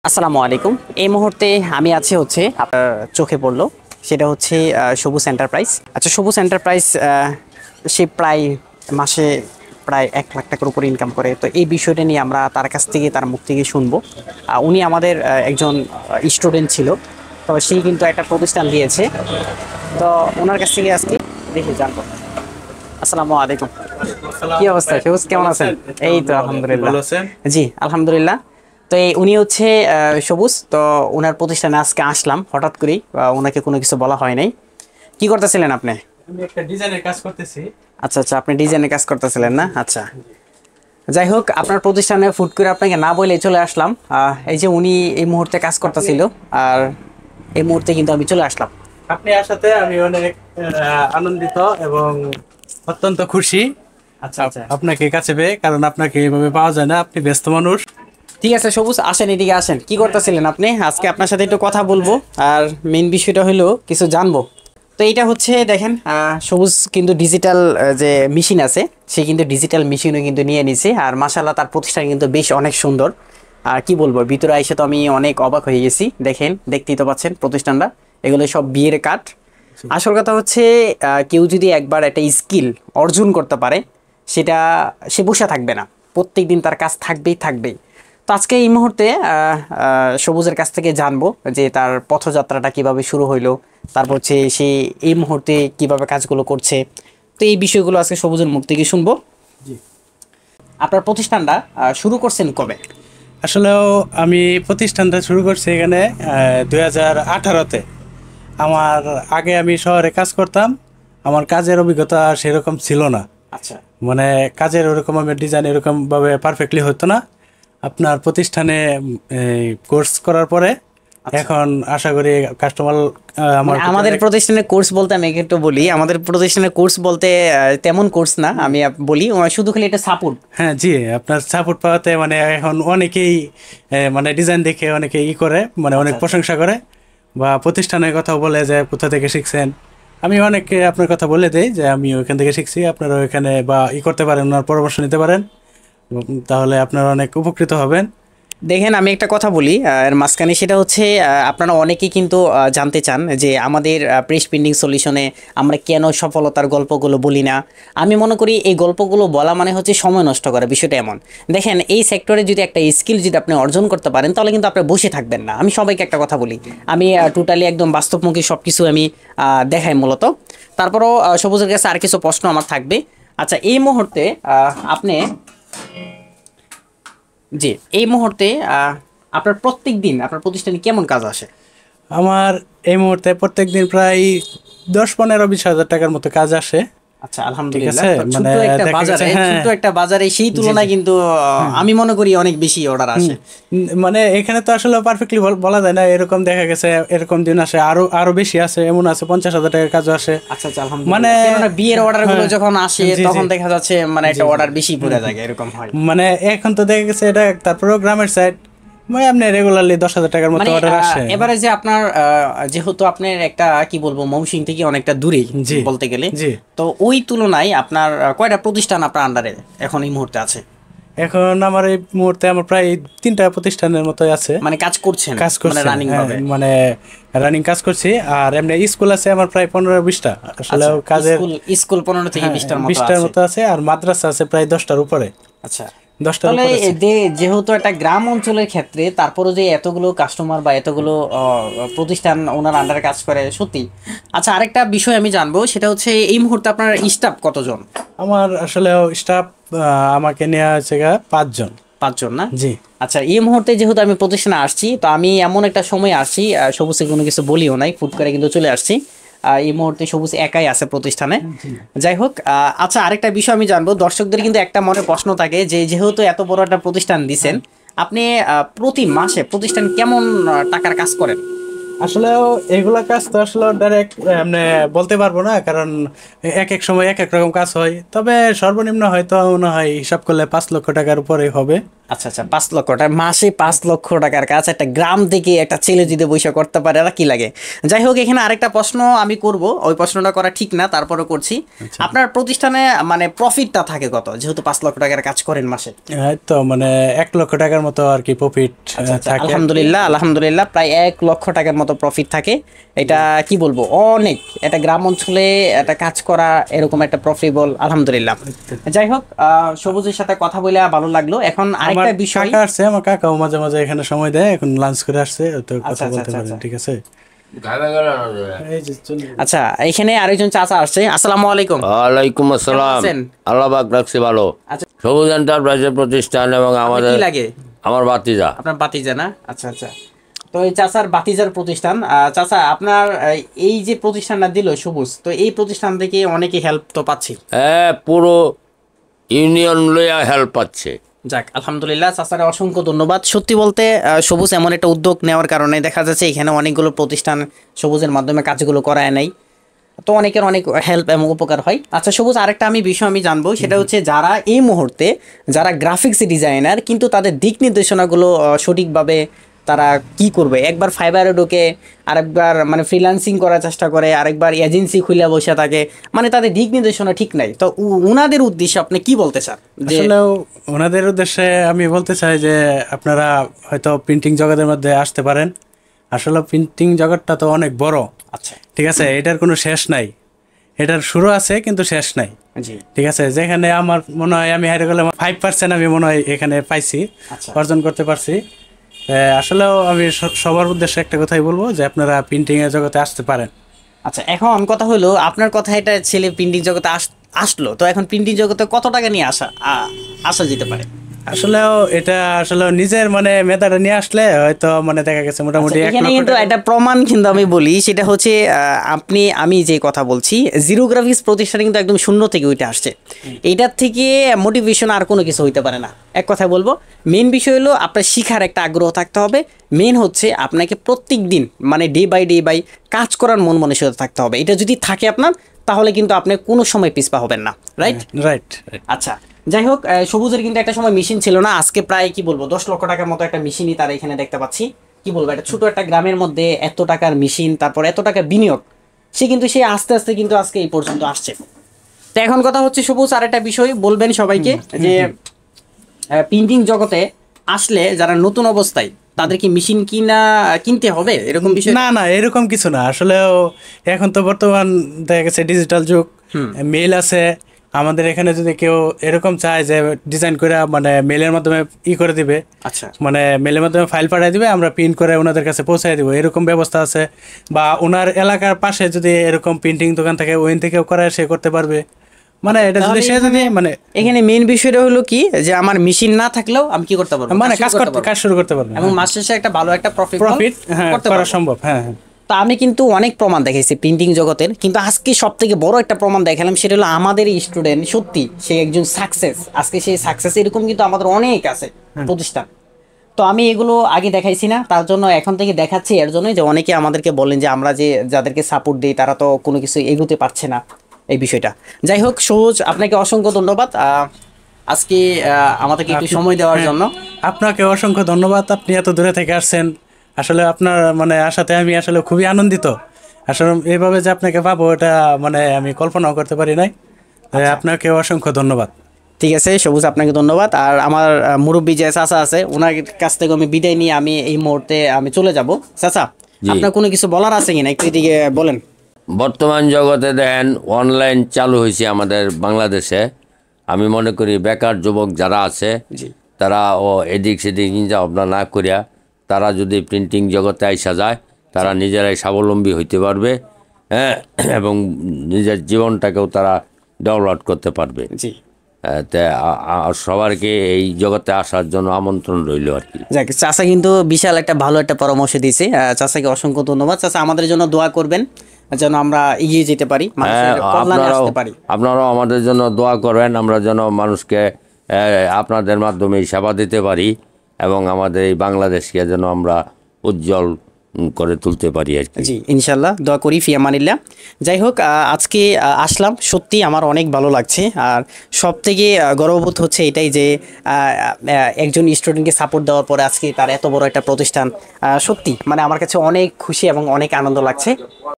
আসসালামু আলাইকুম। এই মুহূর্তে আমি আছি হচ্ছে আপনার চোখে পড়লো, সেটা হচ্ছে সবুজ এন্টারপ্রাইজ। আচ্ছা, সবুজ এন্টারপ্রাইজ সে প্রায় মাসে প্রায় 1 লাখ টাকার উপর ইনকাম করে। তো এই বিষয়টা নিয়ে আমরা তার কাছ থেকে, তার মুখ থেকে শুনবো। উনি আমাদের একজন স্টুডেন্ট ছিল, তো সেই কিন্তু একটা প্রতিষ্ঠান দিয়েছে। তো ওনার কাছ থেকে আজকে দেখে জানবো। আসসালামু আলাইকুম। কি অবস্থা সবুজ, কেমন আছেন? এই তো আলহামদুলিল্লাহ। জি আলহামদুলিল্লাহ। তো উনি হচ্ছে সবুজ। তো ওনার প্রতিষ্ঠানে আজকে আসলাম হঠাৎ করেই, ওনাকে কোনো কিছু বলা হয় নাই। কি করতেছিলেন আপনি? আমি একটা ডিজাইনের কাজ করতেছি। আচ্ছা আচ্ছা, আপনি ডিজাইনের কাজ করতেছিলেন না? আচ্ছা, যাই হোক, আপনার প্রতিষ্ঠানে ফুট করে আপনাকে না বলে চলে আসলাম। এই যে উনি এই মুহূর্তে কাজ করতেছিল, আর এই মুহূর্তে কিন্তু আমি চলে আসলাম। আপনি আসাতে আমি অনেক আনন্দিত এবং অত্যন্ত খুশি। আচ্ছা আচ্ছা, আপনাকে কাছে পেয়ে, কারণ আপনাকে এইভাবে পাওয়া যায় না, আপনি ব্যস্ত মানুষ। ঠিক আছে সবুজ, আসেন এদিকে আসেন। কি করতেছিলেন আপনি? আজকে আপনার সাথে একটু কথা বলবো, আর মেইন বিষয়টা হলো কিছু জানবো। তো এইটা হচ্ছে দেখেন, সবুজ কিন্তু ডিজিটাল যে মেশিন আছে, সে কিন্তু ডিজিটাল মেশিনও কিন্তু নিয়ে নিছে। আর মাশাআল্লাহ তার প্রতিষ্ঠান কিন্তু বেশ অনেক সুন্দর। আর কি বলবো, ভিতরে এসে তো আমি অনেক অবাক হয়ে গেছি। দেখেন, দেখতেই তো পাচ্ছেন প্রতিষ্ঠানটা, এগুলো সব বিয়ের কাঠ। আসল কথা হচ্ছে কেউ যদি একবার একটা স্কিল অর্জন করতে পারে, সেটা সে বসে থাকবে না, প্রত্যেক দিন তার কাজ থাকবেই থাকবেই। তো আজকে এই মুহূর্তে সবুজের কাছ থেকে জানবো যে তার পথযাত্রাটা কিভাবে শুরু হইলো, তারপর হচ্ছে সে এই মুহূর্তে কিভাবে কাজগুলো করছে। তো এই বিষয়গুলো আজকে সবুজের মুখ থেকে শুনবো। জি, আপনার প্রতিষ্ঠানটা শুরু করছেন কবে? আসলেও আমি প্রতিষ্ঠানটা শুরু করছি এখানে 2018-তে। আমার আগে আমি শহরে কাজ করতাম, আমার কাজের অভিজ্ঞতা সেরকম ছিল না। আচ্ছা মানে কাজের ওরকম আমি ডিজাইন এরকমভাবে পারফেক্টলি হতো না। আপনার প্রতিষ্ঠানে কোর্স করার পরে এখন আশা করি কাস্টমার আমার আমাদের প্রতিষ্ঠানের কোর্স বলতে আমি একটু বলি, আমাদের প্রতিষ্ঠানের কোর্স বলতে তেমন কোর্স না, আমি বলি শুধু খালি এটা সাপোর্ট। হ্যাঁ জি, আপনার সাপোর্ট পাওয়াতে মানে এখন অনেকেই মানে ডিজাইন দেখে অনেকে করে, মানে অনেক প্রশংসা করে বা প্রতিষ্ঠানের কথা বলে যে কোথা থেকে শিখছেন। আমি অনেককে আপনার কথা বলে দেই যে আমি ওইখান থেকে শিখছি, আপনারা ওইখানে বা করতে পারেন, ওনার পরামর্শ নিতে পারেন, তাহলে আপনারা অনেক উপকৃত হবেন। দেখেন, আমি একটা কথা বলি এর মাঝখানে, সেটা হচ্ছে আপনারা অনেকেই কিন্তু জানতে চান যে আমাদের প্রেস প্রিন্টিং সলিউশনে আমরা কেন সফলতার গল্পগুলো বলি না। আমি মনে করি এই গল্পগুলো বলা মানে হচ্ছে সময় নষ্ট করা। বিষয়টা এমন, দেখেন এই সেক্টরে যদি একটা স্কিল যদি আপনি অর্জন করতে পারেন, তাহলে কিন্তু আপনি বসে থাকবেন না। আমি সবাইকে একটা কথা বলি, আমি টোটালি একদম বাস্তবমুখী সব কিছু আমি দেখাই মূলত। তারপরও সবুজের কাছে আর কিছু প্রশ্ন আমার থাকবে। আচ্ছা, এই মুহূর্তে আপনি, জি এই মুহূর্তে আপনার প্রত্যেক দিন আপনার প্রতিষ্ঠানে কেমন কাজ আসে? আমার এই মুহূর্তে প্রত্যেকদিন প্রায় 10-15-20 হাজার টাকার মতো কাজ আসে। আচ্ছা আলহামদুলিল্লাহ। ঠিক আছে, ছোট মানে একটা দেখা বাজারে, গেছে, হ্যাঁ, ছোট একটা বাজারে সেই তুলনায় কিন্তু আমি মনে করি অনেক বেশি অর্ডার আসে। মানে এখানে তো আসলে পারফেক্টলি বলা যায় না, এরকম দেখা গেছে এরকম দিন আসে আরো আরো বেশি আসে, এমন আছে 50,000 টাকার কাজও আসে। আচ্ছা আচ্ছা আলহামদুলিল্লাহ। মানে কেননা বিয়ের অর্ডার গুলো হ্যাঁ, যখন আসে জি, তখন জি, দেখা যাচ্ছে মানে একটা অর্ডার বেশি পড়ে যায়, এরকম হয়। মানে এখন তো দেখা গেছে এটা, তারপরেও গ্রামের সাইড মানে আপনি রেগুলারলি 10,000 টাকার মতো মানে অর্ডার আসে। এবারে যে আপনার যেহেতু আপনার একটা কি বলবো মৌসিং থেকে অনেকটা দূরেই জি বলতে গেলে, জি, তো ওই তুলনায় আপনার কয়টা প্রতিষ্ঠান আপনার আন্ডারে এখন এই মুহূর্তে আছে? এখন আমার এই মুহূর্তে আমার প্রায় 3টা প্রতিষ্ঠানের মতো আছে, মানে কাজ করছেন, কাজ মানে করছে, রানিং ভাবে? মানে রানিং কাজ করছি। আর এমনি স্কুল আছে আমার প্রায় 15-20টা। আসলে কাজের স্কুল 15 থেকে 20টার মতো 20টার আছে। মতো আছে, আর মাদ্রাসা আছে প্রায় 10টার উপরে। আচ্ছা, 10টার তাহলে উপরে আছে। যেহেতু একটা গ্রাম অঞ্চলের ক্ষেত্রে তারপরে যে এতগুলো কাস্টমার বা এতগুলো প্রতিষ্ঠান ওনার আন্ডারে কাজ করে, সত্যি। আচ্ছা, আরেকটা বিষয় আমি জানবো, সেটা হচ্ছে এই মুহূর্তে আপনার স্টাফ কতজন? আমার আসলে স্টাফ আমাকে নেওয়া হয়েছে 5 জন। 5 জন না? জি। আচ্ছা, এই মুহূর্তে যেহেতু আমি প্রতিষ্ঠানে আসছি, তো আমি এমন একটা সময় আসছি, সবুজকে কোনো কিছু বলিও নাই, ফুট করে কিন্তু চলে আসছি। এই মুহূর্তে সবুজ একাই আছে প্রতিষ্ঠানে। যাই হোক, আচ্ছা আরেকটা বিষয় আমি জানবো, দর্শকদের কিন্তু একটা মনে প্রশ্ন থাকে যে যেহেতু এত বড় একটা প্রতিষ্ঠান দিছেন, আপনি প্রতি মাসে প্রতিষ্ঠান কেমন টাকার কাজ করেন? আসলে এগুলা কাজ তো আসলে ডাইরেক্ট মানে বলতে পারবো না, কারণ এক এক সময় এক এক রকম কাজ হয়। তবে সর্বনিম্ন হয়তো মনে হয় হিসাব করলে 5 লক্ষ টাকার উপরে হবে। আচ্ছা আচ্ছা, 5 লক্ষ টাকা মাসে, 5 লক্ষ টাকার কাজ একটা গ্রাম থেকে একটা ছেলে যদি বৈশা করতে পারে, আর কি লাগে। যাই হোক, এখানে আরেকটা প্রশ্ন আমি করব, ওই প্রশ্নটা করা ঠিক না, তারপরে করছি। আপনার প্রতিষ্ঠানে মানে প্রফিটটা থাকে কত, যেহেতু 5 লক্ষ টাকার কাজ করেন মাসে? তো মানে 1 লক্ষ টাকার মতো আর কি প্রফিট থাকে। আলহামদুলিল্লাহ, আলহামদুলিল্লাহ, প্রায় 1 লক্ষ টাকার মতো প্রফিট থাকে। এটা কি বলবো, অনেক। এটা গ্রাম অঞ্চলে একটা কাজ করা এরকম একটা প্রফিটেবল, আলহামদুলিল্লাহ। যাই হোক, সবুজের সাথে কথা বলে ভালো লাগলো। এখন আমার আরেকটা বিষয়, কাকা আসছে, আমার কাকাও মাঝে মাঝে এখানে সময় দেয়, এখন লাঞ্চ করে আসছে, তো আচ্ছা, কথা আচ্ছা, বলতে আচ্ছা, পারেন, আচ্ছা। ঠিক আছে। এই যে আচ্ছা, এখানে আরেকজন চাচা আসছে। আসসালামু আলাইকুম। ওয়ালাইকুম আসসালাম। আছেন? আল্লাহ পাক রাখছি ভালো। আচ্ছা, সবুজ এন্টারপ্রাইজের প্রতিষ্ঠান এবং আপনার আমাদের কি লাগে? আমার বাতিজা। আপনার বাতিজা না? আচ্ছা আচ্ছা। তো এই চাচার বাতিজার প্রতিষ্ঠান। চাচা, আপনার এই যে প্রতিষ্ঠানটা দিল সবুজ, তো এই প্রতিষ্ঠান থেকে অনেকে হেল্প তো পাচ্ছি। হ্যাঁ, পুরো ইউনিয়ন লইয়া হেল্প পাচ্ছে। যাক, আলহামদুলিল্লাহ, চাচারে অসংখ্য ধন্যবাদ। সত্যি বলতে সবুজ এমন একটা উদ্যোগ নেওয়ার কারণে দেখা যাচ্ছে এখানে অনেকগুলো প্রতিষ্ঠান সবুজের মাধ্যমে কাজগুলো করায় নাই, তো অনেকের অনেক হেল্প এবং উপকার হয়। আচ্ছা সবুজ, আরেকটা বিষয় আমি জানবো, সেটা হচ্ছে যারা এই মুহূর্তে যারা গ্রাফিক্স ডিজাইনার, কিন্তু তাদের দিক নির্দেশনাগুলো সঠিকভাবে তারা কি করবে, একবার ফাইবারে ঢোকে, আরেকবার মানে ফ্রিল্যান্সিং করার চেষ্টা করে, আরেকবার এজেন্সি খুলে বসে থাকে, মানে তাদের দিক নির্দেশনা ঠিক নাই, তো উনাদের উদ্দেশ্যে আপনি কি বলতে চান? যে আসলে ওনাদের উদ্দেশ্যে আমি বলতে চাই যে আপনারা হয়তো প্রিন্টিং জগতের মধ্যে আসতে পারেন। আসলে প্রিন্টিং জগৎটা তো অনেক বড়, আচ্ছা, ঠিক আছে, এটার কোনো শেষ নাই। এটার শুরু আছে কিন্তু শেষ নাই, জি, ঠিক আছে। যেখানে আমার মনে হয় আমি হারিয়ে গেলে 5% আমি মনে হয় এখানে পাইছি, আচ্ছা, অর্জন করতে পারছি। আসলেও আমি সবার উদ্দেশ্যে একটা কথাই বলবো যে আপনারা প্রিন্টিং এর জগতে আসতে পারেন। আচ্ছা। এখন কথা হলো, আপনার কথা, এটা ছেলে প্রিন্টিং জগতে আসলো, তো এখন প্রিন্টিং জগতে কত টাকা নিয়ে আসা যেতে পারে? আসলেও এটা আসলে নিজের মানে মেধাটা নিয়ে আসলে হয়তো মানে দেখা গেছে মোটামুটি আচ্ছা, 1 এখানে লক্ষ কিন্তু টাকা। একটা প্রমাণ কিন্তু আমি বলি, সেটা হচ্ছে আমি যে কথা বলছি, জিরো গ্রাফিক্স প্রতিষ্ঠানে কিন্তু একদম শূন্য থেকে ওইটা আসছে। এইটার থেকে মোটিভেশন আর কোনো কিছু হইতে পারে না। এক কথায় বলবো, মেন বিষয় হলো আপনার শিখার একটা আগ্রহ থাকতে হবে। মেন হচ্ছে আপনাকে প্রত্যেক দিন মানে ডে বাই কাজ করার মন মানসিকতা থাকতে হবে। এটা যদি থাকে আপনার, তাহলে কিন্তু আপনি কোনো সময় পিছপা হবেন না, রাইট? রাইট। আচ্ছা, যাই হোক, সবুজের কিন্তু একটা সময় মেশিন ছিল না, আজকে প্রায় কি বলবো 10 লক্ষ টাকার মতো একটা মেশিনই তারা এখানে দেখতে পাচ্ছি। কি বলবো, একটা ছোট একটা গ্রামের মধ্যে এত টাকার মেশিন, তারপর এত টাকা বিনিয়োগ, সে আস্তে আস্তে কিন্তু আজকে এই পর্যন্ত আসছে। তো এখন কথা হচ্ছে সবুজ, আর একটা বিষয় বলবেন সবাইকে, যে প্রিন্টিং জগতে আসলে যারা নতুন অবস্থায়, তাদের কি মেশিন কিনতে হবে এরকম বিষয়? না না, এরকম কিছু না। আসলেও এখন তো বর্তমান দেখা গেছে ডিজিটাল যুগ, মেল আছে আমাদের এখানে। যদি কেউ এরকম চায় যে ডিজাইন করে মানে মেলের মাধ্যমে করে দিবে, আচ্ছা, মানে মেলের মাধ্যমে ফাইল পাঠিয়ে দিবে, আমরা প্রিন্ট করে ওনাদের কাছে পৌঁছায় দিব, এরকম ব্যবস্থা আছে। বা ওনার এলাকার পাশে যদি এরকম প্রিন্টিং দোকান থাকে, ওইন থেকেও করে সে করতে পারবে। মানে এটা যদি সে যদি মানে এখানে মেন বিষয়টা হলো কি, যে আমার মেশিন না থাকলেও আমি কি করতে পারবো, মানে কাজ শুরু করতে পারবে, এবং মাস শেষে একটা ভালো একটা প্রফিট হ্যাঁ, করতে করা পারবো। সম্ভব। হ্যাঁ হ্যাঁ। তা আমি কিন্তু অনেক প্রমাণ দেখাইছি প্রিন্টিং জগতের, কিন্তু আজকে সব থেকে বড় একটা প্রমাণ দেখালাম, সেটা হলো আমাদের স্টুডেন্ট সত্যি সে একজন সাকসেস। আজকে সেই সাকসেস এরকম কিন্তু আমাদের অনেক আছে প্রতিষ্ঠান। তো আমি এগুলো আগে দেখাইছি না, তার জন্য এখন থেকে দেখাচ্ছি, এর জন্যই যে অনেকে আমাদেরকে বলেন যে আমরা যাদেরকে সাপোর্ট দিই তারা তো কোনো কিছু এগোতে পারছে না, এই বিষয়টা। যাই হোক সহজ, আপনাকে অসংখ্য ধন্যবাদ আজকে আমাদেরকে একটু সময় দেওয়ার জন্য। আপনাকে অসংখ্য ধন্যবাদ, আপনি এত দূরে থেকে আসছেন। আসলে আপনার মানে আসাতে আমি আসলে খুবই আনন্দিত। আসলে এইভাবে যে আপনাকে পাবো এটা মানে আমি কল্পনাও করতে পারি নাই। আপনাকে অসংখ্য ধন্যবাদ। ঠিক আছে সবুজ, আপনাকে ধন্যবাদ। আর আমার মুরব্বী যে চাচা আছে, ওনার কাছ থেকে আমি বিদায় নিয়ে আমি এই মুহূর্তে আমি চলে যাব। চাচা, জি। আপনার কোনো কিছু বলার আছে কিনা একটু এদিকে বলেন। বর্তমান জগতে দেখেন অনলাইন চালু হয়েছে আমাদের বাংলাদেশে। আমি মনে করি বেকার যুবক যারা আছে জি, তারা এদিক সেদিক চিন্তা ভাবনা না করিয়া তারা যদি প্রিন্টিং জগতে আইসা যায়, তারা নিজেরাই স্বাবলম্বী হইতে পারবে, হ্যাঁ, এবং নিজের জীবনটাকেও তারা ডেভেলপ করতে পারবে। জি, সবারকে এই জগতে আসার জন্য আমন্ত্রণ রইল আর কি। যাক, চাচা কিন্তু বিশাল একটা ভালো একটা পরামর্শ দিয়েছে। চাচাকে অসংখ্য ধন্যবাদ। চাচা, আমাদের জন্য দোয়া করবেন যেন আমরা এগিয়ে যেতে পারি, মানুষের কল্যাণে আসতে পারি। আপনারাও আমাদের জন্য দোয়া করবেন, আমরা যেন মানুষকে আপনাদের মাধ্যমে সেবা দিতে পারি এবং আমাদের এই বাংলাদেশকে যেন আমরা উজ্জ্বল করে তুলতে পারি আর কি। জি ইনশাল্লাহ, দোয়া করি ফি আমানিল্লাহ। যাই হোক, আজকে আসলাম, সত্যি আমার অনেক ভালো লাগছে। আর সব থেকে গর্ববোধ হচ্ছে এটাই যে একজন স্টুডেন্টকে সাপোর্ট দেওয়ার পরে আজকে তার এত বড় একটা প্রতিষ্ঠান, সত্যি মানে আমার কাছে অনেক খুশি এবং অনেক আনন্দ লাগছে।